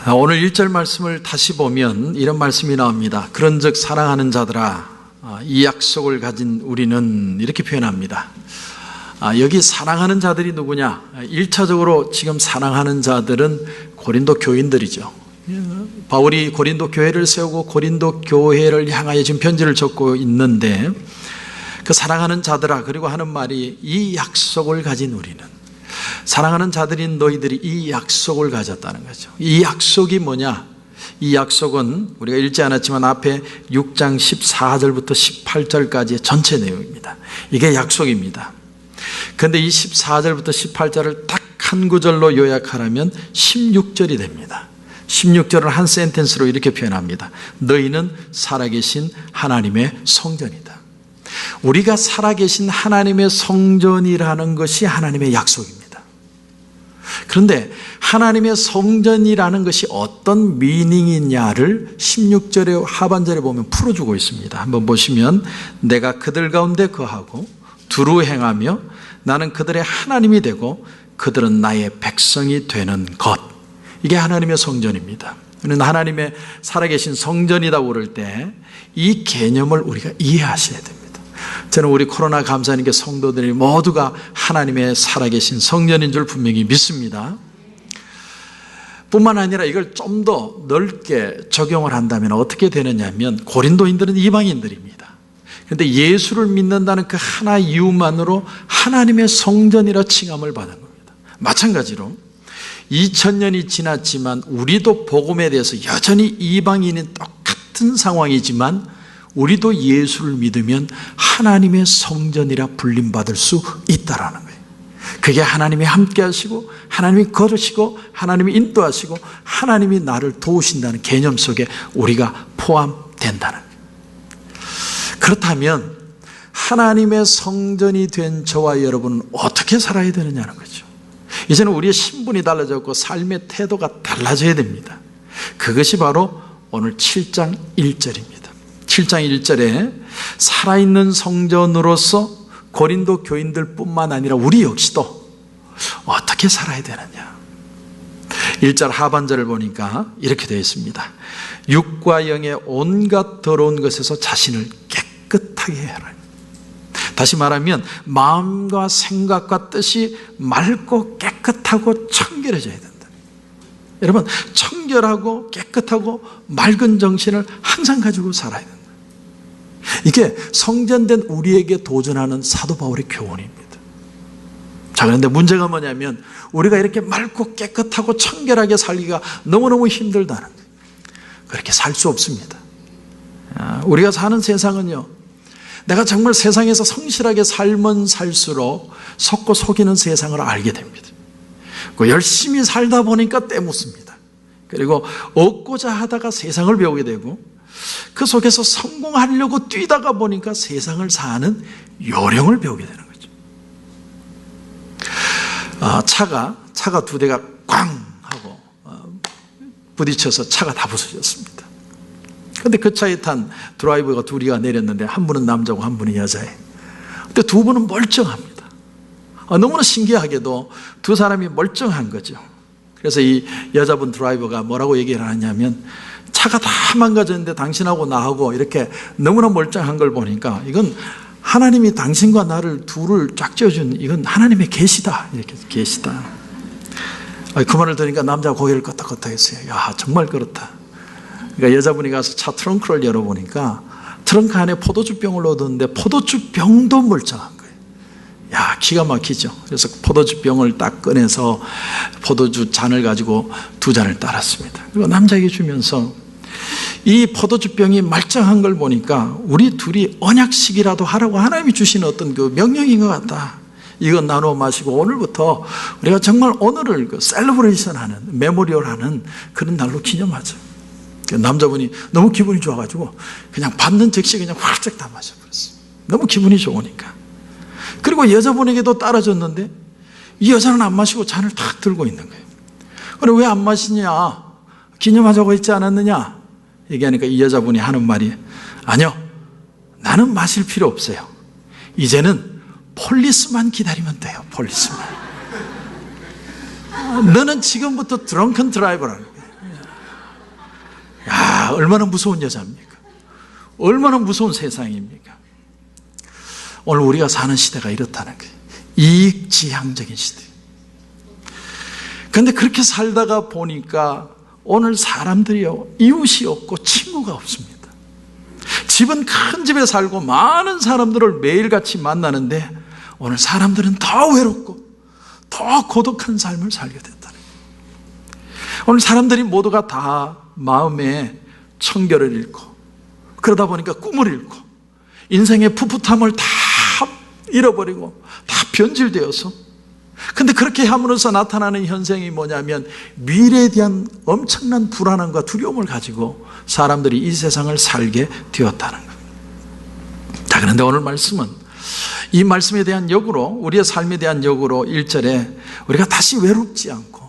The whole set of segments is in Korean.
오늘 1절 말씀을 다시 보면 이런 말씀이 나옵니다. 그런즉 사랑하는 자들아, 이 약속을 가진 우리는, 이렇게 표현합니다. 여기 사랑하는 자들이 누구냐? 1차적으로 지금 사랑하는 자들은 고린도 교인들이죠. 바울이 고린도 교회를 세우고 고린도 교회를 향하여 지금 편지를 적고 있는데, 그 사랑하는 자들아, 그리고 하는 말이 이 약속을 가진 우리는, 사랑하는 자들인 너희들이 이 약속을 가졌다는 거죠. 이 약속이 뭐냐? 이 약속은 우리가 읽지 않았지만 앞에 6장 14절부터 18절까지의 전체 내용입니다. 이게 약속입니다. 그런데 이 14절부터 18절을 딱 한 구절로 요약하라면 16절이 됩니다. 16절을 한 센텐스로 이렇게 표현합니다. 너희는 살아계신 하나님의 성전이다. 우리가 살아계신 하나님의 성전이라는 것이 하나님의 약속입니다. 그런데 하나님의 성전이라는 것이 어떤 미닝이냐를 16절의 하반절에 보면 풀어주고 있습니다. 한번 보시면, 내가 그들 가운데 거하고 두루 행하며 나는 그들의 하나님이 되고 그들은 나의 백성이 되는 것. 이게 하나님의 성전입니다. 우리는 하나님의 살아계신 성전이다 그럴 때 이 개념을 우리가 이해하셔야 됩니다. 저는 우리 코로나 감사님께 성도들이 모두가 하나님의 살아계신 성전인 줄 분명히 믿습니다. 뿐만 아니라 이걸 좀 더 넓게 적용을 한다면 어떻게 되느냐 하면, 고린도인들은 이방인들입니다. 그런데 예수를 믿는다는 그 하나 이유만으로 하나님의 성전이라 칭함을 받은 겁니다. 마찬가지로 2000년이 지났지만 우리도 복음에 대해서 여전히 이방인인 똑같은 상황이지만 우리도 예수를 믿으면 하나님의 성전이라 불림받을 수 있다라는 거예요. 그게 하나님이 함께 하시고 하나님이 걸으시고 하나님이 인도하시고 하나님이 나를 도우신다는 개념 속에 우리가 포함된다는 거예요. 그렇다면 하나님의 성전이 된 저와 여러분은 어떻게 살아야 되느냐는 거죠. 이제는 우리의 신분이 달라졌고 삶의 태도가 달라져야 됩니다. 그것이 바로 오늘 7장 1절입니다. 7장 1절에 살아있는 성전으로서 고린도 교인들뿐만 아니라 우리 역시도 어떻게 살아야 되느냐. 1절 하반절을 보니까 이렇게 되어 있습니다. 육과 영의 온갖 더러운 것에서 자신을 깨끗하게 해라. 다시 말하면 마음과 생각과 뜻이 맑고 깨끗하고 청결해져야 된다. 여러분, 청결하고 깨끗하고 맑은 정신을 항상 가지고 살아야 된다. 이게 성전된 우리에게 도전하는 사도 바울의 교훈입니다. 자, 그런데 문제가 뭐냐면 우리가 이렇게 맑고 깨끗하고 청결하게 살기가 너무너무 힘들다는 거예요. 그렇게 살 수 없습니다. 우리가 사는 세상은요, 내가 정말 세상에서 성실하게 살면 살수록 속고 속이는 세상을 알게 됩니다. 열심히 살다 보니까 때묻습니다. 그리고 얻고자 하다가 세상을 배우게 되고 그 속에서 성공하려고 뛰다가 보니까 세상을 사는 요령을 배우게 되는 거죠. 차가 두 대가 꽝 하고 부딪혀서 차가 다 부서졌습니다. 그런데 그 차에 탄 드라이버가 둘이가 내렸는데 한 분은 남자고 한 분은 여자예요. 근데 두 분은 멀쩡합니다. 너무나 신기하게도 두 사람이 멀쩡한 거죠. 그래서 이 여자분 드라이버가 뭐라고 얘기를 하냐면, 차가 다 망가졌는데 당신하고 나하고 이렇게 너무나 멀쩡한 걸 보니까 이건 하나님이 당신과 나를 둘을 쫙 지어준, 이건 하나님의 계시다. 이렇게 계시다. 그 말을 들으니까 남자가 고개를 끄덕끄덕 했어요. 야, 정말 그렇다. 그러니까 여자분이 가서 차 트렁크를 열어보니까 트렁크 안에 포도주병을 넣었는데 포도주병도 멀쩡한 거예요. 야, 기가 막히죠. 그래서 포도주병을 딱 꺼내서 포도주 잔을 가지고 두 잔을 따랐습니다. 그리고 남자에게 주면서 이 포도주병이 말짱한 걸 보니까 우리 둘이 언약식이라도 하라고 하나님이 주신 어떤 그 명령인 것 같다. 이건 나누어 마시고 오늘부터 우리가 정말 오늘을 셀러브레이션 하는, 메모리얼 하는 그런 날로 기념하자. 남자분이 너무 기분이 좋아가지고 그냥 받는 즉시 그냥 활짝 다 마셔버렸어요. 너무 기분이 좋으니까. 그리고 여자분에게도 따라줬는데 이 여자는 안 마시고 잔을 탁 들고 있는 거예요. 그래, 왜 안 마시냐? 기념하자고 했지 않았느냐? 얘기하니까 이 여자분이 하는 말이, 아니요, 나는 마실 필요 없어요. 이제는 폴리스만 기다리면 돼요. 폴리스만. 너는 지금부터 드렁큰 드라이버라는 거예요. 야, 얼마나 무서운 여자입니까? 얼마나 무서운 세상입니까? 오늘 우리가 사는 시대가 이렇다는 거예요. 이익지향적인 시대. 그런데 그렇게 살다가 보니까 오늘 사람들이요, 이웃이 없고 친구가 없습니다. 집은 큰 집에 살고 많은 사람들을 매일같이 만나는데 오늘 사람들은 더 외롭고 더 고독한 삶을 살게 됐다는 거예요. 오늘 사람들이 모두가 다 마음에 청결을 잃고, 그러다 보니까 꿈을 잃고, 인생의 풋풋함을 다 잃어버리고 다 변질되어서, 근데 그렇게 함으로써 나타나는 현상이 뭐냐면 미래에 대한 엄청난 불안함과 두려움을 가지고 사람들이 이 세상을 살게 되었다는 겁니다. 자, 그런데 오늘 말씀은 이 말씀에 대한 역으로, 우리의 삶에 대한 역으로 1절에 우리가 다시 외롭지 않고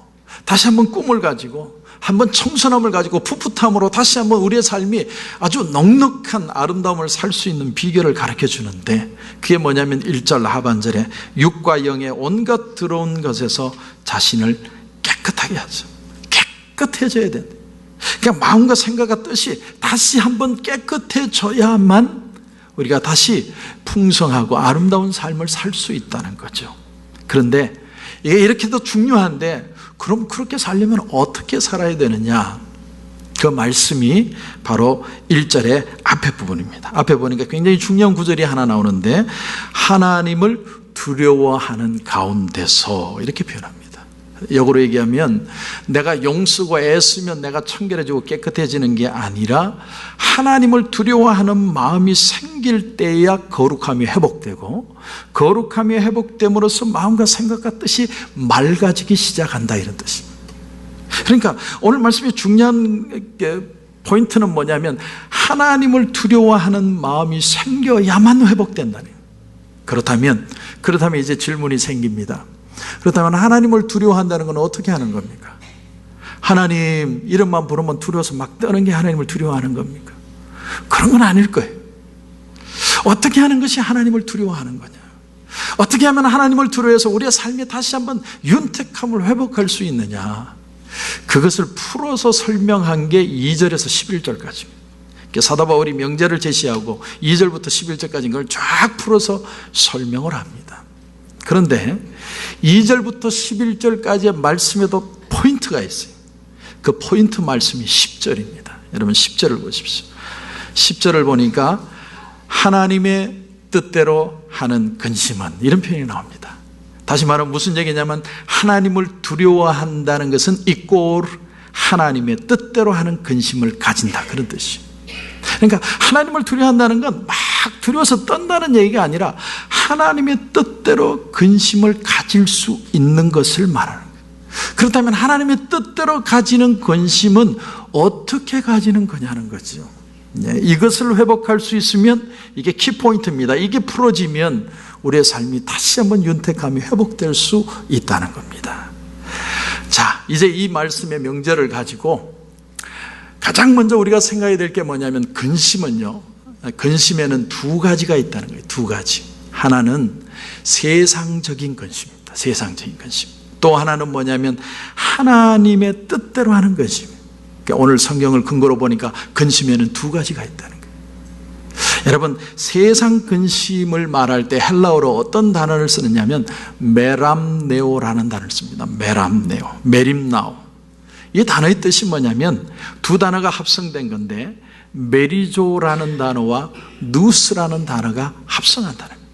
다시 한번 꿈을 가지고 한번 청순함을 가지고 풋풋함으로 다시 한번 우리의 삶이 아주 넉넉한 아름다움을 살 수 있는 비결을 가르쳐 주는데, 그게 뭐냐면 1절 하반절에 육과 영의 온갖 더러운 것에서 자신을 깨끗하게 하죠. 깨끗해져야 된다. 그러니까 마음과 생각과 뜻이 다시 한번 깨끗해져야만 우리가 다시 풍성하고 아름다운 삶을 살 수 있다는 거죠. 그런데 이게 이렇게도 중요한데, 그럼 그렇게 살려면 어떻게 살아야 되느냐? 그 말씀이 바로 1절의 앞에 부분입니다. 앞에 보니까 굉장히 중요한 구절이 하나 나오는데, 하나님을 두려워하는 가운데서, 이렇게 표현합니다. 역으로 얘기하면 내가 용쓰고 애쓰면 내가 청결해지고 깨끗해지는 게 아니라 하나님을 두려워하는 마음이 생길 때야 거룩함이 회복되고, 거룩함이 회복됨으로써 마음과 생각과 뜻이 맑아지기 시작한다, 이런 뜻입니다. 그러니까 오늘 말씀의 중요한 포인트는 뭐냐면 하나님을 두려워하는 마음이 생겨야만 회복된다는 거예요. 그렇다면 이제 질문이 생깁니다. 그렇다면 하나님을 두려워한다는 건 어떻게 하는 겁니까? 하나님 이름만 부르면 두려워서 막 떠는 게 하나님을 두려워하는 겁니까? 그런 건 아닐 거예요. 어떻게 하는 것이 하나님을 두려워하는 거냐? 어떻게 하면 하나님을 두려워해서 우리의 삶에 다시 한번 윤택함을 회복할 수 있느냐? 그것을 풀어서 설명한 게 2절에서 11절까지입니다. 사도 바울이 명제를 제시하고 2절부터 11절까지 걸 쫙 풀어서 설명을 합니다. 그런데 2절부터 11절까지의 말씀에도 포인트가 있어요. 그 포인트 말씀이 10절입니다. 여러분 10절을 보십시오. 10절을 보니까 하나님의 뜻대로 하는 근심은, 이런 표현이 나옵니다. 다시 말하면 무슨 얘기냐면 하나님을 두려워한다는 것은 이꼴 하나님의 뜻대로 하는 근심을 가진다, 그런 뜻이에요. 그러니까 하나님을 두려워한다는 건 막 두려워서 떤다는 얘기가 아니라 하나님의 뜻대로 근심을 가질 수 있는 것을 말하는 거예요. 그렇다면 하나님의 뜻대로 가지는 근심은 어떻게 가지는 거냐는 거죠. 이것을 회복할 수 있으면 이게 키포인트입니다. 이게 풀어지면 우리의 삶이 다시 한번 윤택함이 회복될 수 있다는 겁니다. 자, 이제 이 말씀의 명제를 가지고 가장 먼저 우리가 생각해야 될 게 뭐냐면, 근심은요, 근심에는 두 가지가 있다는 거예요. 두 가지. 하나는 세상적인 근심입니다. 세상적인 근심. 또 하나는 뭐냐면 하나님의 뜻대로 하는 근심입니다. 그러니까 오늘 성경을 근거로 보니까 근심에는 두 가지가 있다는 거예요. 여러분, 세상 근심을 말할 때 헬라어로 어떤 단어를 쓰느냐면 메람네오라는 단어를 씁니다. 메람네오, 메림나오. 이 단어의 뜻이 뭐냐면 두 단어가 합성된 건데, 메리조라는 단어와 누스라는 단어가 합성한 단어입니다.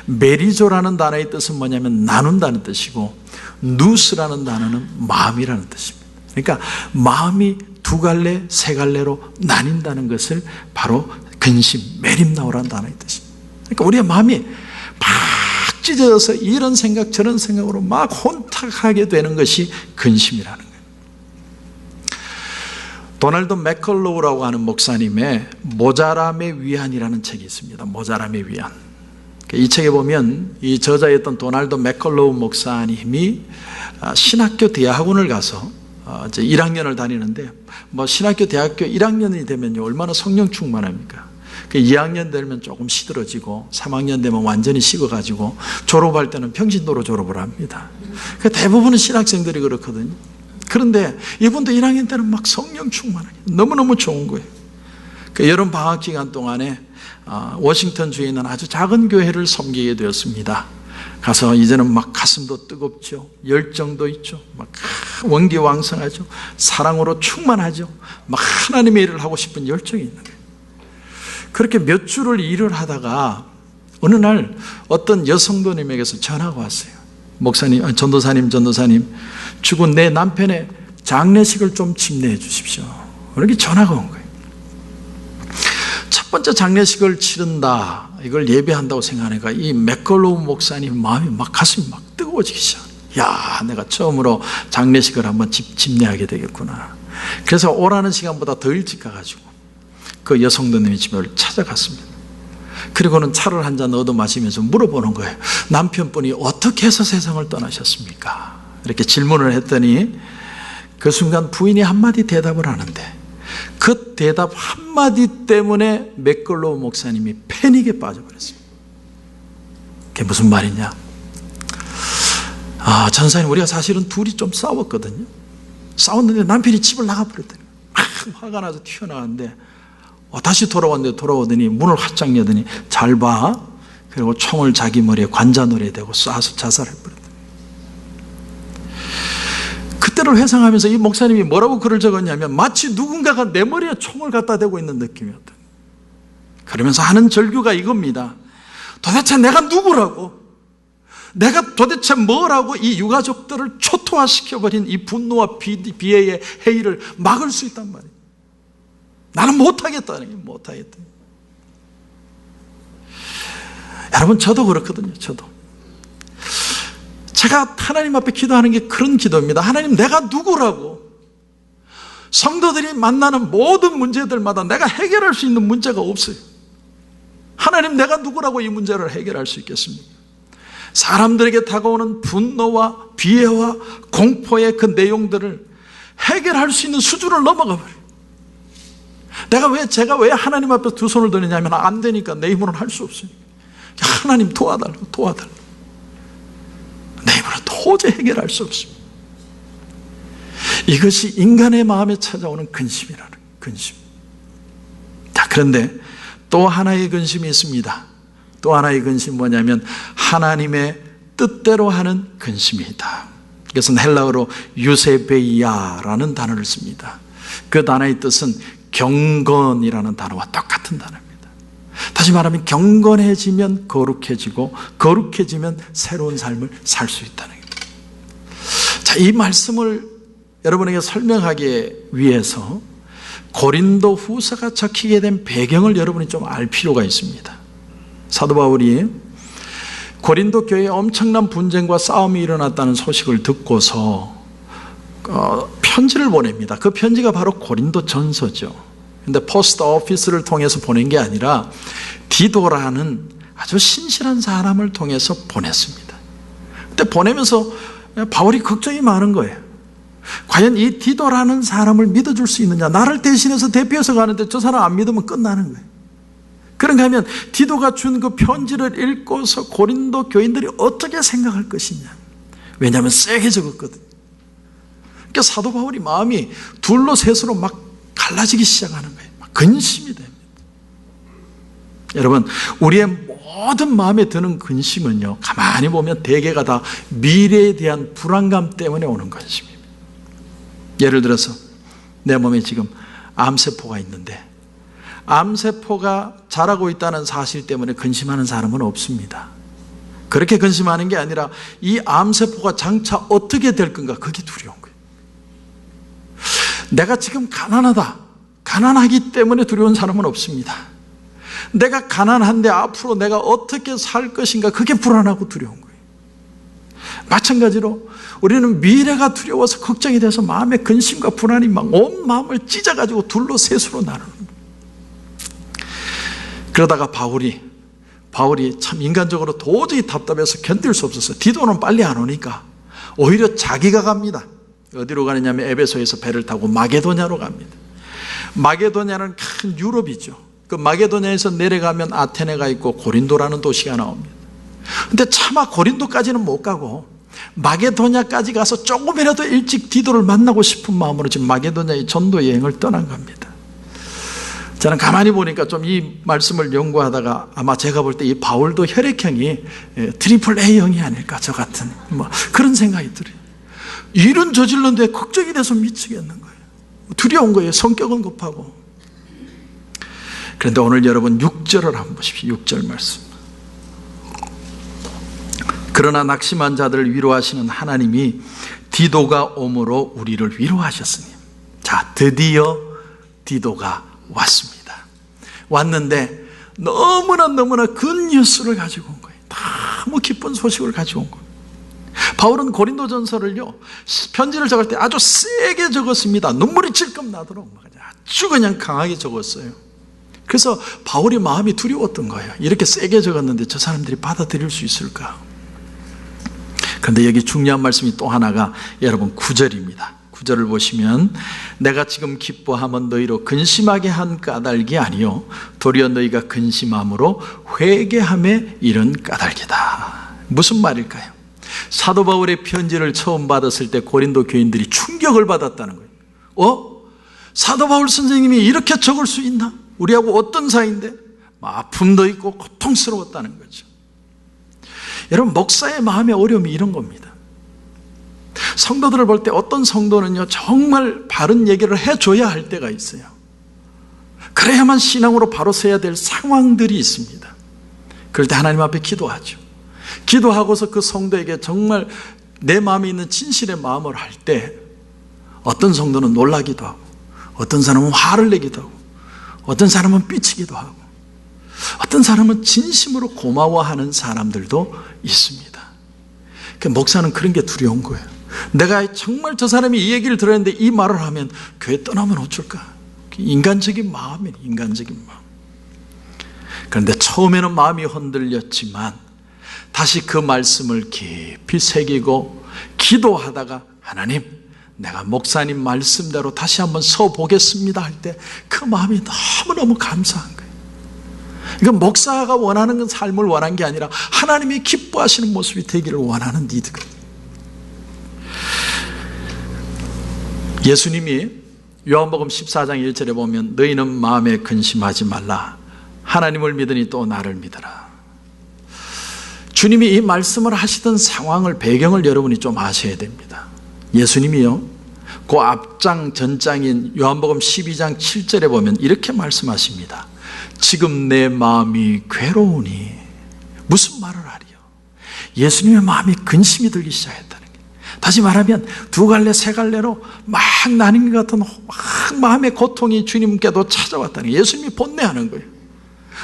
메리조라는 단어의 뜻은 뭐냐면 나눈다는 뜻이고, 누스라는 단어는 마음이라는 뜻입니다. 그러니까 마음이 두 갈래 세 갈래로 나뉜다는 것을 바로 근심, 메림나오라는 단어의 뜻입니다. 그러니까 우리의 마음이 막 찢어져서 이런 생각 저런 생각으로 막 혼탁하게 되는 것이 근심이라는 거예요. 도널드 맥컬로우라고 하는 목사님의 모자람의 위안이라는 책이 있습니다. 모자람의 위안. 이 책에 보면 이 저자였던 도널드 맥컬로우 목사님이 신학교 대학원을 가서 이제 1학년을 다니는데, 뭐 신학교 대학교 1학년이 되면요 얼마나 성령 충만합니까? 2학년 되면 조금 시들어지고 3학년 되면 완전히 식어가지고 졸업할 때는 평신도로 졸업을 합니다. 대부분은 신학생들이 그렇거든요. 그런데 이분도 1학년 때는 막 성령 충만하게 너무너무 좋은 거예요. 그 여름 방학 기간 동안에 워싱턴 주에 있는 아주 작은 교회를 섬기게 되었습니다. 가서 이제는 막 가슴도 뜨겁죠. 열정도 있죠. 막 원기왕성하죠. 사랑으로 충만하죠. 막 하나님의 일을 하고 싶은 열정이 있는 거예요. 그렇게 몇 주를 일을 하다가 어느 날 어떤 여성도님에게서 전화가 왔어요. 목사님, 전도사님, 죽은 내 남편의 장례식을 좀 집례해 주십시오. 이렇게 전화가 온 거예요. 첫 번째 장례식을 치른다, 이걸 예배한다고 생각하니까 이 맥걸로우 목사님 마음이 막 가슴이 막 뜨거워지기 시작해요. 야, 내가 처음으로 장례식을 한번 집례하게 되겠구나. 그래서 오라는 시간보다 더 일찍 가가지고 그 여성도님의 집을 찾아갔습니다. 그리고는 차를 한 잔 얻어 마시면서 물어보는 거예요. 남편분이 어떻게 해서 세상을 떠나셨습니까? 이렇게 질문을 했더니 그 순간 부인이 한마디 대답을 하는데 그 대답 한마디 때문에 맥걸로우 목사님이 패닉에 빠져버렸습니다. 그게 무슨 말이냐? 전사님, 우리가 사실은 둘이 좀 싸웠거든요. 싸웠는데 남편이 집을 나가버렸더니 화가 나서 튀어나왔는데 다시 돌아오더니 문을 활짝 여더니 잘 봐. 그리고 총을 자기 머리에 관자놀이에 대고 쏴서 자살해버렸다. 그때를 회상하면서 이 목사님이 뭐라고 글을 적었냐면 마치 누군가가 내 머리에 총을 갖다 대고 있는 느낌이었다. 그러면서 하는 절규가 이겁니다. 도대체 내가 누구라고? 내가 도대체 뭐라고 이 유가족들을 초토화시켜버린 이 분노와 비애의 해이를 막을 수 있단 말이에요. 나는 못하겠다는 게 못하겠다. 여러분, 저도 그렇거든요. 저도 제가 하나님 앞에 기도하는 게 그런 기도입니다. 하나님, 내가 누구라고? 성도들이 만나는 모든 문제들마다 내가 해결할 수 있는 문제가 없어요. 하나님, 내가 누구라고 이 문제를 해결할 수 있겠습니까? 사람들에게 다가오는 분노와 비애와 공포의 그 내용들을 해결할 수 있는 수준을 넘어가 버려요. 제가 왜 하나님 앞에 두 손을 드느냐면 안 되니까, 내 힘으로는 할 수 없어요. 하나님 도와달라고. 내 힘으로 도저히 해결할 수 없습니다. 이것이 인간의 마음에 찾아오는 근심이라는 근심. 자, 그런데 또 하나의 근심이 있습니다. 또 하나의 근심은 뭐냐면 하나님의 뜻대로 하는 근심이다. 이것은 헬라어로 유세베이아라는 단어를 씁니다. 그 단어의 뜻은 경건이라는 단어와 똑같은 단어입니다. 다시 말하면 경건해지면 거룩해지고 거룩해지면 새로운 삶을 살 수 있다는 겁니다. 자, 이 말씀을 여러분에게 설명하기 위해서 고린도 후서가 적히게 된 배경을 여러분이 좀 알 필요가 있습니다. 사도 바울이 고린도 교회에 엄청난 분쟁과 싸움이 일어났다는 소식을 듣고서 편지를 보냅니다. 그 편지가 바로 고린도 전서죠. 근데 포스트 오피스를 통해서 보낸 게 아니라 디도라는 아주 신실한 사람을 통해서 보냈습니다. 근데 보내면서 바울이 걱정이 많은 거예요. 과연 이 디도라는 사람을 믿어줄 수 있느냐? 나를 대신해서 대표해서 가는데 저 사람 안 믿으면 끝나는 거예요. 그런가 하면 디도가 준 그 편지를 읽고서 고린도 교인들이 어떻게 생각할 것이냐? 왜냐하면 세게 적었거든요. 그러니까 사도 바울이 마음이 둘로 셋으로 막 갈라지기 시작하는 거예요. 막 근심이 됩니다. 여러분, 우리의 모든 마음에 드는 근심은요, 가만히 보면 대개가 다 미래에 대한 불안감 때문에 오는 근심입니다. 예를 들어서 내 몸에 지금 암세포가 있는데 암세포가 자라고 있다는 사실 때문에 근심하는 사람은 없습니다. 그렇게 근심하는 게 아니라 이 암세포가 장차 어떻게 될 건가, 그게 두려운 거예요. 내가 지금 가난하기 때문에 두려운 사람은 없습니다. 내가 가난한데 앞으로 내가 어떻게 살 것인가, 그게 불안하고 두려운 거예요. 마찬가지로 우리는 미래가 두려워서 걱정이 돼서 마음의 근심과 불안이 막 온 마음을 찢어가지고 둘로 셋으로 나누는 거예요. 그러다가 바울이 참 인간적으로 도저히 답답해서 견딜 수 없어서 디도는 빨리 안 오니까 오히려 자기가 갑니다. 어디로 가느냐면 에베소에서 배를 타고 마게도냐로 갑니다. 마게도냐는 큰 유럽이죠. 그 마게도냐에서 내려가면 아테네가 있고 고린도라는 도시가 나옵니다. 근데 차마 고린도까지는 못 가고 마게도냐까지 가서 조금이라도 일찍 디도를 만나고 싶은 마음으로 지금 마게도냐의 전도 여행을 떠난 겁니다. 저는 가만히 보니까 좀 이 말씀을 연구하다가 아마 제가 볼 때 이 바울도 혈액형이 트리플 A형이 아닐까, 저 같은 그런 생각이 들어요. 일은 저질렀는데 걱정이 돼서 미치겠는 거예요. 두려운 거예요. 성격은 급하고. 그런데 오늘 여러분 6절을 한번 보십시오. 6절 말씀. 그러나 낙심한 자들을 위로하시는 하나님이 디도가 옴으로 우리를 위로하셨으니. 자, 드디어 디도가 왔습니다. 왔는데 너무나 굿뉴스를 가지고 온 거예요. 너무 기쁜 소식을 가지고 온 거예요. 바울은 고린도전서를요, 편지를 적을 때 아주 세게 적었습니다. 눈물이 질끔 나도록 아주 그냥 강하게 적었어요. 그래서 바울이 마음이 두려웠던 거예요. 이렇게 세게 적었는데 저 사람들이 받아들일 수 있을까? 그런데 여기 중요한 말씀이 또 하나가 여러분 9절입니다. 9절을 보시면 내가 지금 기뻐함은 너희로 근심하게 한 까닭이 아니요 도리어 너희가 근심함으로 회개함에 이른 까닭이다. 무슨 말일까요? 사도 바울의 편지를 처음 받았을 때 고린도 교인들이 충격을 받았다는 거예요. 사도 바울 선생님이 이렇게 적을 수 있나? 우리하고 어떤 사이인데? 아픔도 있고 고통스러웠다는 거죠. 여러분, 목사의 마음의 어려움이 이런 겁니다. 성도들을 볼 때 어떤 성도는요, 정말 바른 얘기를 해줘야 할 때가 있어요. 그래야만 신앙으로 바로 서야 될 상황들이 있습니다. 그럴 때 하나님 앞에 기도하죠. 기도하고서 그 성도에게 정말 내 마음에 있는 진실의 마음을 할 때 어떤 성도는 놀라기도 하고, 어떤 사람은 화를 내기도 하고, 어떤 사람은 삐치기도 하고, 어떤 사람은 진심으로 고마워하는 사람들도 있습니다. 목사는 그런 게 두려운 거예요. 내가 정말 저 사람이 이 얘기를 들었는데 이 말을 하면 교회 떠나면 어쩔까? 인간적인 마음이에요. 인간적인 마음. 그런데 처음에는 마음이 흔들렸지만 다시 그 말씀을 깊이 새기고 기도하다가 하나님, 내가 목사님 말씀대로 다시 한번 서보겠습니다 할 때 그 마음이 너무너무 감사한 거예요. 이건 목사가 원하는 건 삶을 원한 게 아니라 하나님이 기뻐하시는 모습이 되기를 원하는 니드거든요. 예수님이 요한복음 14장 1절에 보면 너희는 마음에 근심하지 말라. 하나님을 믿으니 또 나를 믿어라. 주님이 이 말씀을 하시던 상황을, 배경을 여러분이 좀 아셔야 됩니다. 예수님이요, 그 앞장 전장인 요한복음 12장 7절에 보면 이렇게 말씀하십니다. 지금 내 마음이 괴로우니. 무슨 말을 하리요? 예수님의 마음이 근심이 들기 시작했다는 거예요. 다시 말하면 두 갈래 세 갈래로 막 나뉜 것 같은 막 마음의 고통이 주님께도 찾아왔다는 거예요. 예수님이 번뇌하는 거예요.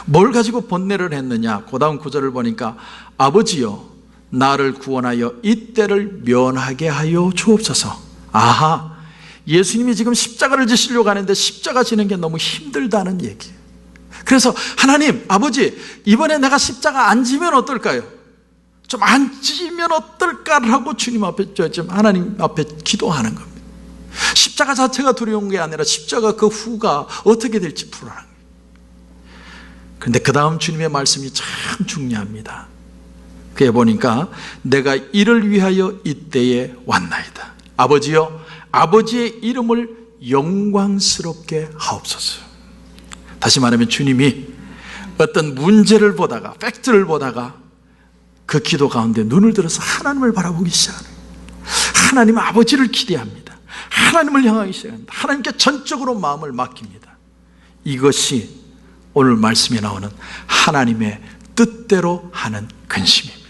뭘 가지고 번뇌를 했느냐? 그 다음 구절을 보니까 아버지여 나를 구원하여 이때를 면하게 하여 주옵소서. 아하, 예수님이 지금 십자가를 지시려고 하는데 십자가 지는 게 너무 힘들다는 얘기예요. 그래서 하나님, 아버지, 이번에 내가 십자가 안 지면 어떨까요? 좀 안 지면 어떨까라고 주님 앞에, 지금 하나님 앞에 기도하는 겁니다. 십자가 자체가 두려운 게 아니라 십자가 그 후가 어떻게 될지 불안한 거예요. 그런데 그 다음 주님의 말씀이 참 중요합니다. 그에 보니까 내가 이를 위하여 이때에 왔나이다. 아버지여, 아버지의 이름을 영광스럽게 하옵소서. 다시 말하면 주님이 어떤 문제를 보다가, 팩트를 보다가 그 기도 가운데 눈을 들어서 하나님을 바라보기 시작합니다. 하나님 아버지를 기대합니다. 하나님을 향하기 시작합니다. 하나님께 전적으로 마음을 맡깁니다. 이것이 오늘 말씀에 나오는 하나님의 뜻대로 하는 근심입니다.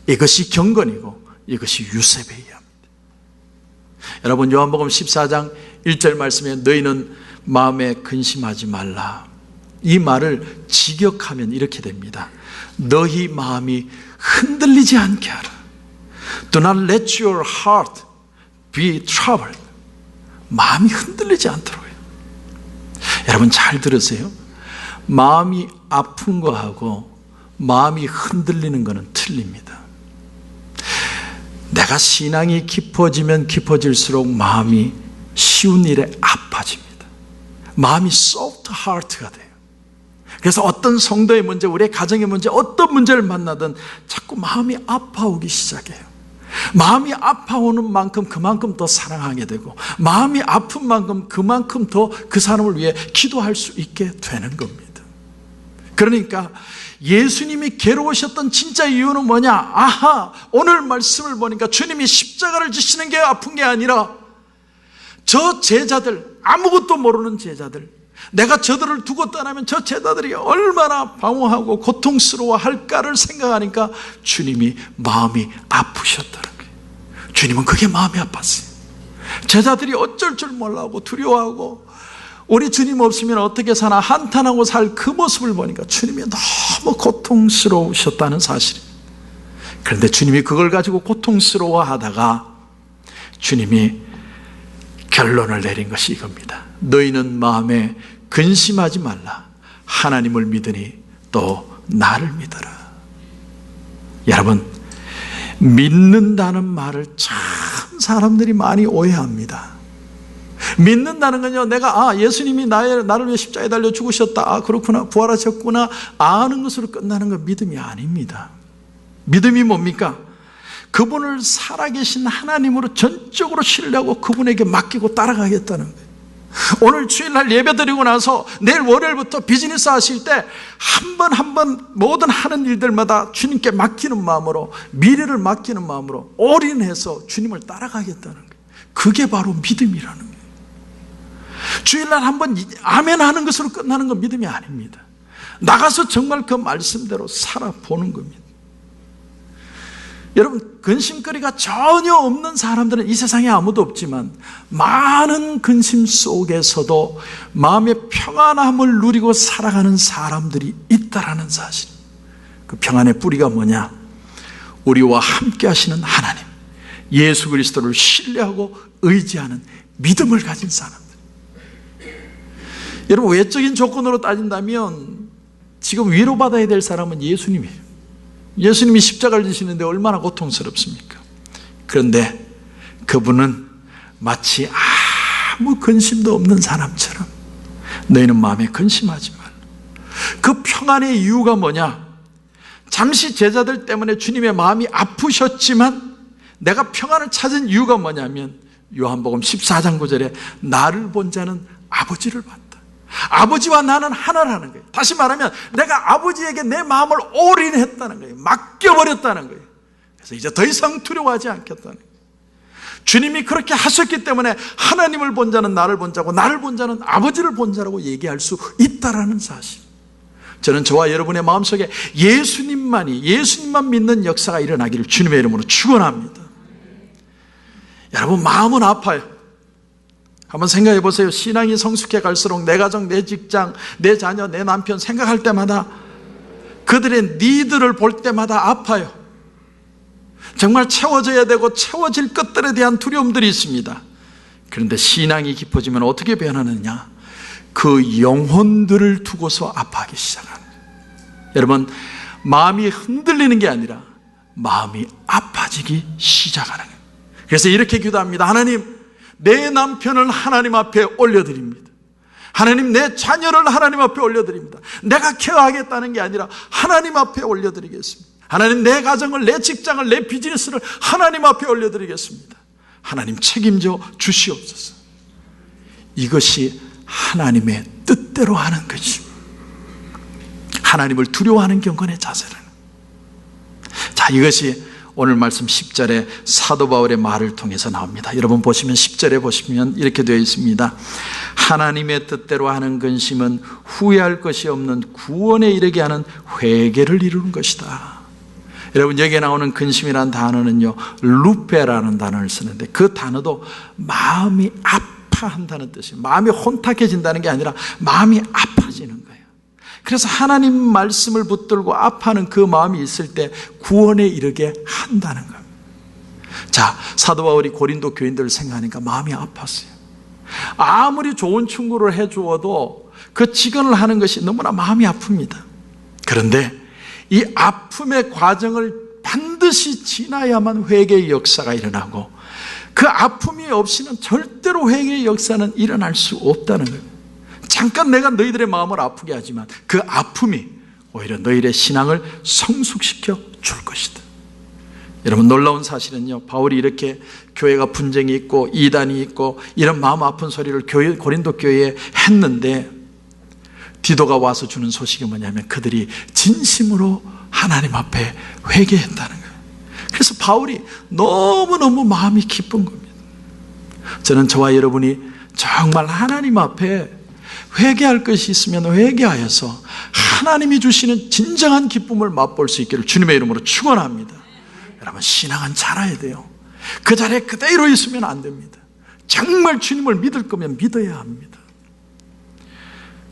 이것이 경건이고 이것이 유세배이야. 여러분, 요한복음 14장 1절 말씀에 너희는 마음에 근심하지 말라. 이 말을 직역하면 이렇게 됩니다. 너희 마음이 흔들리지 않게 하라. Do not let your heart be troubled. 마음이 흔들리지 않도록요. 여러분 잘 들으세요. 마음이 아픈 거하고 마음이 흔들리는 거는 틀립니다. 내가 신앙이 깊어지면 깊어질수록 마음이 쉬운 일에 아파집니다. 마음이 soft heart가 돼요. 그래서 어떤 성도의 문제, 우리의 가정의 문제, 어떤 문제를 만나든 자꾸 마음이 아파오기 시작해요. 마음이 아파오는 만큼 그만큼 더 사랑하게 되고, 마음이 아픈 만큼 그만큼 더 그 사람을 위해 기도할 수 있게 되는 겁니다. 그러니까 예수님이 괴로우셨던 진짜 이유는 뭐냐? 아하, 오늘 말씀을 보니까 주님이 십자가를 지시는 게 아픈 게 아니라 저 제자들, 아무것도 모르는 제자들, 내가 저들을 두고 떠나면 저 제자들이 얼마나 방황하고 고통스러워할까를 생각하니까 주님이 마음이 아프셨다는 거예요. 주님은 그게 마음이 아팠어요. 제자들이 어쩔 줄 몰라하고 두려워하고 우리 주님 없으면 어떻게 사나 한탄하고 살 그 모습을 보니까 주님이 너무 고통스러우셨다는 사실이에요. 그런데 주님이 그걸 가지고 고통스러워하다가 주님이 결론을 내린 것이 이겁니다. 너희는 마음에 근심하지 말라. 하나님을 믿으니 또 나를 믿어라. 여러분, 믿는다는 말을 참 사람들이 많이 오해합니다. 믿는다는 건요, 내가 예수님이 나를 위해 십자가에 달려 죽으셨다, 그렇구나, 부활하셨구나 아는 것으로 끝나는 건 믿음이 아닙니다. 믿음이 뭡니까? 그분을 살아계신 하나님으로 전적으로 신뢰하고 그분에게 맡기고 따라가겠다는 거예요. 오늘 주일날 예배드리고 나서 내일 월요일부터 비즈니스 하실 때 한 번 한 번 모든 하는 일들마다 주님께 맡기는 마음으로, 미래를 맡기는 마음으로 올인해서 주님을 따라가겠다는 거예요. 그게 바로 믿음이라는 거예요. 주일날 한 번 아멘 하는 것으로 끝나는 건 믿음이 아닙니다. 나가서 정말 그 말씀대로 살아보는 겁니다. 여러분, 근심거리가 전혀 없는 사람들은 이 세상에 아무도 없지만 많은 근심 속에서도 마음의 평안함을 누리고 살아가는 사람들이 있다라는 사실. 그 평안의 뿌리가 뭐냐? 우리와 함께 하시는 하나님, 예수 그리스도를 신뢰하고 의지하는 믿음을 가진 사람들. 여러분, 외적인 조건으로 따진다면 지금 위로받아야 될 사람은 예수님이에요. 예수님이 십자가를 지시는데 얼마나 고통스럽습니까? 그런데 그분은 마치 아무 근심도 없는 사람처럼 너희는 마음에 근심하지 말라. 그 평안의 이유가 뭐냐? 잠시 제자들 때문에 주님의 마음이 아프셨지만 내가 평안을 찾은 이유가 뭐냐면 요한복음 14장 9절에 나를 본 자는 아버지를 봤다. 아버지와 나는 하나라는 거예요. 다시 말하면 내가 아버지에게 내 마음을 올인했다는 거예요. 맡겨버렸다는 거예요. 그래서 이제 더 이상 두려워하지 않겠다는 거예요. 주님이 그렇게 하셨기 때문에 하나님을 본 자는 나를 본 자고 나를 본 자는 아버지를 본 자라고 얘기할 수 있다라는 사실. 저는 저와 여러분의 마음속에 예수님만 믿는 역사가 일어나기를 주님의 이름으로 축원합니다. 여러분, 마음은 아파요. 한번 생각해 보세요. 신앙이 성숙해 갈수록 내 가정, 내 직장, 내 자녀, 내 남편 생각할 때마다, 그들의 니드를 볼 때마다 아파요. 정말 채워져야 되고 채워질 것들에 대한 두려움들이 있습니다. 그런데 신앙이 깊어지면 어떻게 변하느냐? 그 영혼들을 두고서 아파하기 시작합니다. 여러분, 마음이 흔들리는 게 아니라 마음이 아파지기 시작하는 거예요. 그래서 이렇게 기도합니다. 하나님, 내 남편을 하나님 앞에 올려드립니다. 하나님, 내 자녀를 하나님 앞에 올려드립니다. 내가 케어하겠다는 게 아니라 하나님 앞에 올려드리겠습니다. 하나님, 내 가정을, 내 직장을, 내 비즈니스를 하나님 앞에 올려드리겠습니다. 하나님, 책임져 주시옵소서. 이것이 하나님의 뜻대로 하는 것입니다. 하나님을 두려워하는 경건의 자세라는. 자, 이것이 오늘 말씀 10절에 사도 바울의 말을 통해서 나옵니다. 여러분 보시면 10절에 보시면 이렇게 되어 있습니다. 하나님의 뜻대로 하는 근심은 후회할 것이 없는 구원에 이르게 하는 회개를 이루는 것이다. 여러분, 여기에 나오는 근심이라는 단어는요, 루페라는 단어를 쓰는데 그 단어도 마음이 아파한다는 뜻이에요. 마음이 혼탁해진다는 게 아니라 마음이 아파지는 거예요. 그래서 하나님 말씀을 붙들고 아파하는 그 마음이 있을 때 구원에 이르게 한다는 겁니다. 자, 사도 바울이 고린도 교인들을 생각하니까 마음이 아팠어요. 아무리 좋은 충고를 해주어도 그 직언을 하는 것이 너무나 마음이 아픕니다. 그런데 이 아픔의 과정을 반드시 지나야만 회개의 역사가 일어나고 그 아픔이 없이는 절대로 회개의 역사는 일어날 수 없다는 거예요. 잠깐 내가 너희들의 마음을 아프게 하지만 그 아픔이 오히려 너희들의 신앙을 성숙시켜 줄 것이다. 여러분, 놀라운 사실은요, 바울이 이렇게 교회가 분쟁이 있고 이단이 있고 이런 마음 아픈 소리를 고린도 교회에 했는데 디도가 와서 주는 소식이 뭐냐면 그들이 진심으로 하나님 앞에 회개했다는 거예요. 그래서 바울이 너무너무 마음이 기쁜 겁니다. 저는 저와 여러분이 정말 하나님 앞에 회개할 것이 있으면 회개하여서 하나님이 주시는 진정한 기쁨을 맛볼 수 있기를 주님의 이름으로 축원합니다. 여러분, 신앙은 자라야 돼요. 그 자리에 그대로 있으면 안 됩니다. 정말 주님을 믿을 거면 믿어야 합니다.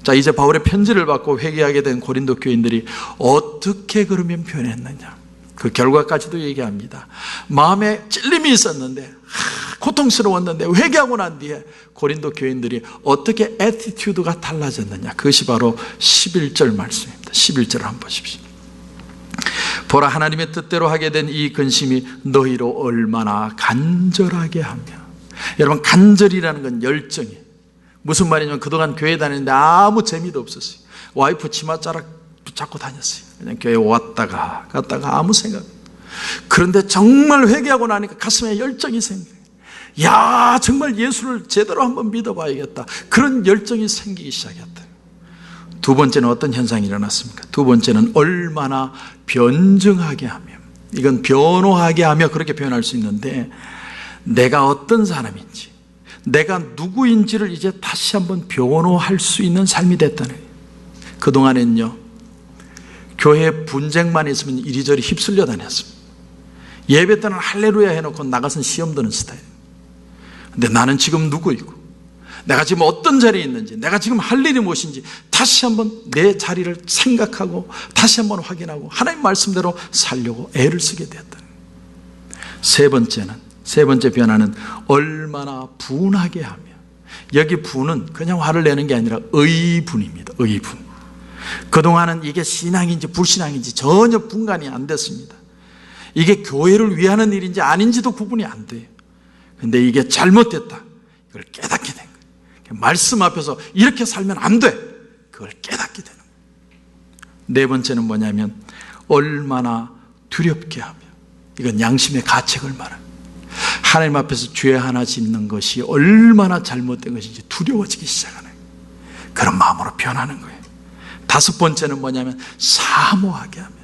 자, 이제 바울의 편지를 받고 회개하게 된 고린도 교인들이 어떻게 그러면 변했느냐, 그 결과까지도 얘기합니다. 마음에 찔림이 있었는데, 고통스러웠는데 회개하고 난 뒤에 고린도 교인들이 어떻게 애티튜드가 달라졌느냐, 그것이 바로 11절 말씀입니다. 11절을 한번 보십시오. 보라, 하나님의 뜻대로 하게 된 이 근심이 너희로 얼마나 간절하게 하며. 여러분, 간절이라는 건 열정이에요. 무슨 말이냐면 그동안 교회 다니는데 아무 재미도 없었어요. 와이프 치맛자락 붙잡고 다녔어요. 그냥 교회 왔다가 갔다가 아무 생각. 그런데 정말 회개하고 나니까 가슴에 열정이 생겨요. 야, 정말 예수를 제대로 한번 믿어봐야겠다. 그런 열정이 생기기 시작했다. 두 번째는 어떤 현상이 일어났습니까? 두 번째는 얼마나 변증하게 하며, 이건 변호하게 하며 그렇게 표현할 수 있는데, 내가 어떤 사람인지, 내가 누구인지를 이제 다시 한번 변호할 수 있는 삶이 됐다는 거예요. 그동안엔요, 교회 분쟁만 있으면 이리저리 휩쓸려 다녔습니다. 예배 때는 할렐루야 해놓고 나가서는 시험 드는 스타일. 근데 나는 지금 누구이고, 내가 지금 어떤 자리에 있는지, 내가 지금 할 일이 무엇인지 다시 한번 내 자리를 생각하고 다시 한번 확인하고 하나님 말씀대로 살려고 애를 쓰게 되었다는 거예요. 세 번째 변화는 얼마나 분하게 하며, 여기 분은 그냥 화를 내는 게 아니라 의분입니다. 의분. 그동안은 이게 신앙인지 불신앙인지 전혀 분간이 안 됐습니다. 이게 교회를 위하는 일인지 아닌지도 구분이 안 돼요. 근데 이게 잘못됐다, 이걸 깨닫게 된 거예요. 말씀 앞에서 이렇게 살면 안 돼, 그걸 깨닫게 되는 거예요. 네 번째는 뭐냐면 얼마나 두렵게 하며, 이건 양심의 가책을 말합니다. 하나님 앞에서 죄 하나 짓는 것이 얼마나 잘못된 것인지 두려워지기 시작하는 거예요. 그런 마음으로 변하는 거예요. 다섯 번째는 뭐냐면 사모하게 하며,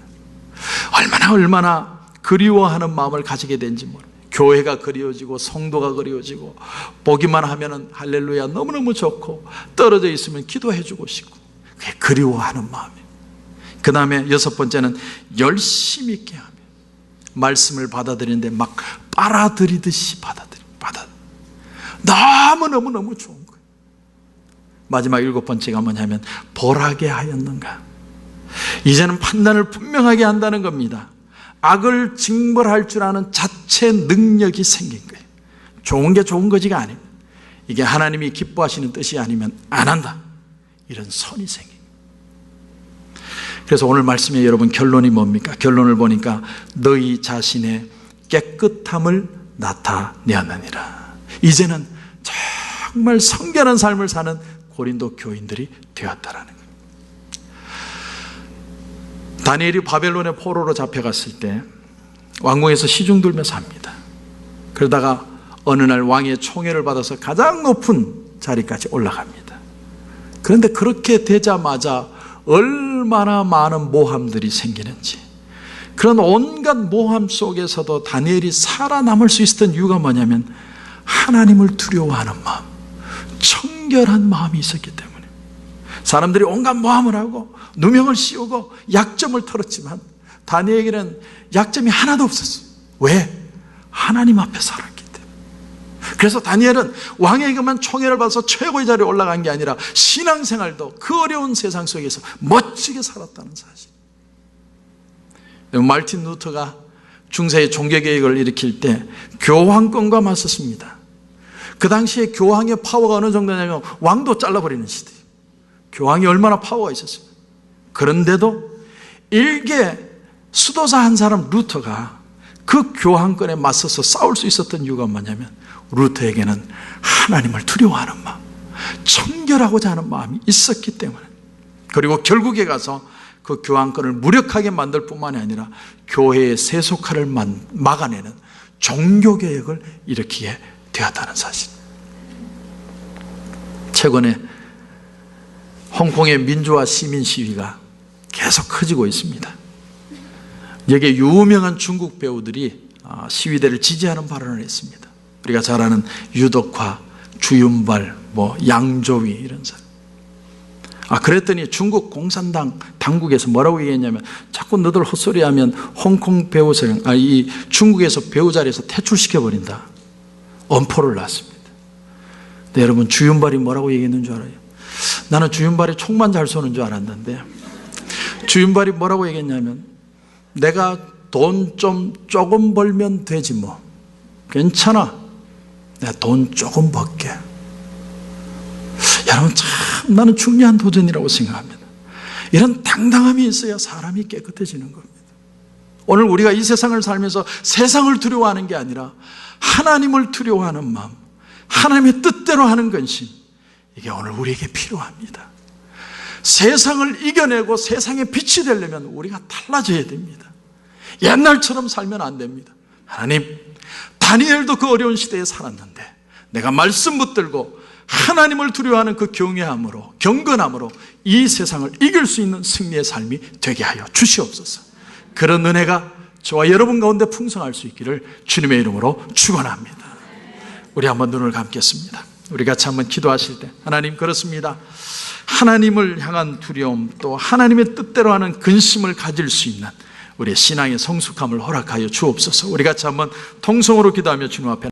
얼마나 그리워하는 마음을 가지게 된지 모릅니다. 교회가 그리워지고 성도가 그리워지고, 보기만 하면은 할렐루야 너무너무 좋고, 떨어져 있으면 기도해주고 싶고, 그게 그리워하는 마음이에요. 그 다음에 여섯 번째는 열심 있게 하며, 말씀을 받아들이는데 막 빨아들이듯이 너무너무 좋은 거예요. 마지막 일곱 번째가 뭐냐면 벌하게 하였는가. 이제는 판단을 분명하게 한다는 겁니다. 악을 징벌할 줄 아는 자체 능력이 생긴 거예요. 좋은 게 좋은 거지가 아닙니다. 이게 하나님이 기뻐하시는 뜻이 아니면 안 한다, 이런 선이 생긴 거예요. 그래서 오늘 말씀에 여러분 결론이 뭡니까? 결론을 보니까 너희 자신의 깨끗함을 나타내었느니라. 이제는 정말 성결한 삶을 사는 고린도 교인들이 되었다라는 거예요. 다니엘이 바벨론의 포로로 잡혀갔을 때 왕궁에서 시중 들며 삽니다. 그러다가 어느 날 왕의 총애를 받아서 가장 높은 자리까지 올라갑니다. 그런데 그렇게 되자마자 얼마나 많은 모함들이 생기는지, 그런 온갖 모함 속에서도 다니엘이 살아남을 수 있었던 이유가 뭐냐면 하나님을 두려워하는 마음, 청결한 마음이 있었기 때문에. 사람들이 온갖 모함을 하고 누명을 씌우고 약점을 털었지만 다니엘에게는 약점이 하나도 없었어요. 왜? 하나님 앞에 살았기 때문에. 그래서 다니엘은 왕에게만 총애를 받아서 최고의 자리에 올라간 게 아니라 신앙생활도 그 어려운 세상 속에서 멋지게 살았다는 사실. 마르틴 루터가 중세의 종교개혁을 일으킬 때 교황권과 맞섰습니다. 그 당시에 교황의 파워가 어느 정도냐면 왕도 잘라버리는 시대예요. 교황이 얼마나 파워가 있었어요. 그런데도 일개 수도사 한 사람 루터가 그 교황권에 맞서서 싸울 수 있었던 이유가 뭐냐면 루터에게는 하나님을 두려워하는 마음, 청결하고자 하는 마음이 있었기 때문에. 그리고 결국에 가서 그 교환권을 무력하게 만들 뿐만이 아니라 교회의 세속화를 막아내는 종교개혁을 일으키게 되었다는 사실. 최근에 홍콩의 민주화 시민 시위가 계속 커지고 있습니다. 여기에 유명한 중국 배우들이 시위대를 지지하는 발언을 했습니다. 우리가 잘 아는 유덕화, 주윤발, 양조위 이런 사람. 그랬더니 중국 공산당 당국에서 뭐라고 얘기했냐면 자꾸 너들 헛소리하면 홍콩 배우생, 이 중국에서 배우 자리에서 퇴출시켜버린다. 엄포를 놨습니다. 근데 여러분 주윤발이 뭐라고 얘기했는 줄 알아요? 나는 주윤발이 총만 잘 쏘는 줄 알았는데 주윤발이 뭐라고 얘기했냐면 내가 돈 좀 조금 벌면 되지 뭐. 괜찮아. 내가 돈 조금 벌게. 여러분 참 나는 중요한 도전이라고 생각합니다. 이런 당당함이 있어야 사람이 깨끗해지는 겁니다. 오늘 우리가 이 세상을 살면서 세상을 두려워하는 게 아니라 하나님을 두려워하는 마음, 하나님의 뜻대로 하는 근심, 이게 오늘 우리에게 필요합니다. 세상을 이겨내고 세상의 빛이 되려면 우리가 달라져야 됩니다. 옛날처럼 살면 안 됩니다. 하나님, 다니엘도 그 어려운 시대에 살았는데 내가 말씀 붙들고 하나님을 두려워하는 그 경외함으로, 경건함으로 이 세상을 이길 수 있는 승리의 삶이 되게 하여 주시옵소서. 그런 은혜가 저와 여러분 가운데 풍성할 수 있기를 주님의 이름으로 축원합니다. 우리 한번 눈을 감겠습니다. 우리 같이 한번 기도하실 때, 하나님 그렇습니다. 하나님을 향한 두려움, 또 하나님의 뜻대로 하는 근심을 가질 수 있는 우리의 신앙의 성숙함을 허락하여 주옵소서. 우리 같이 한번 통성으로 기도하며 주님 앞에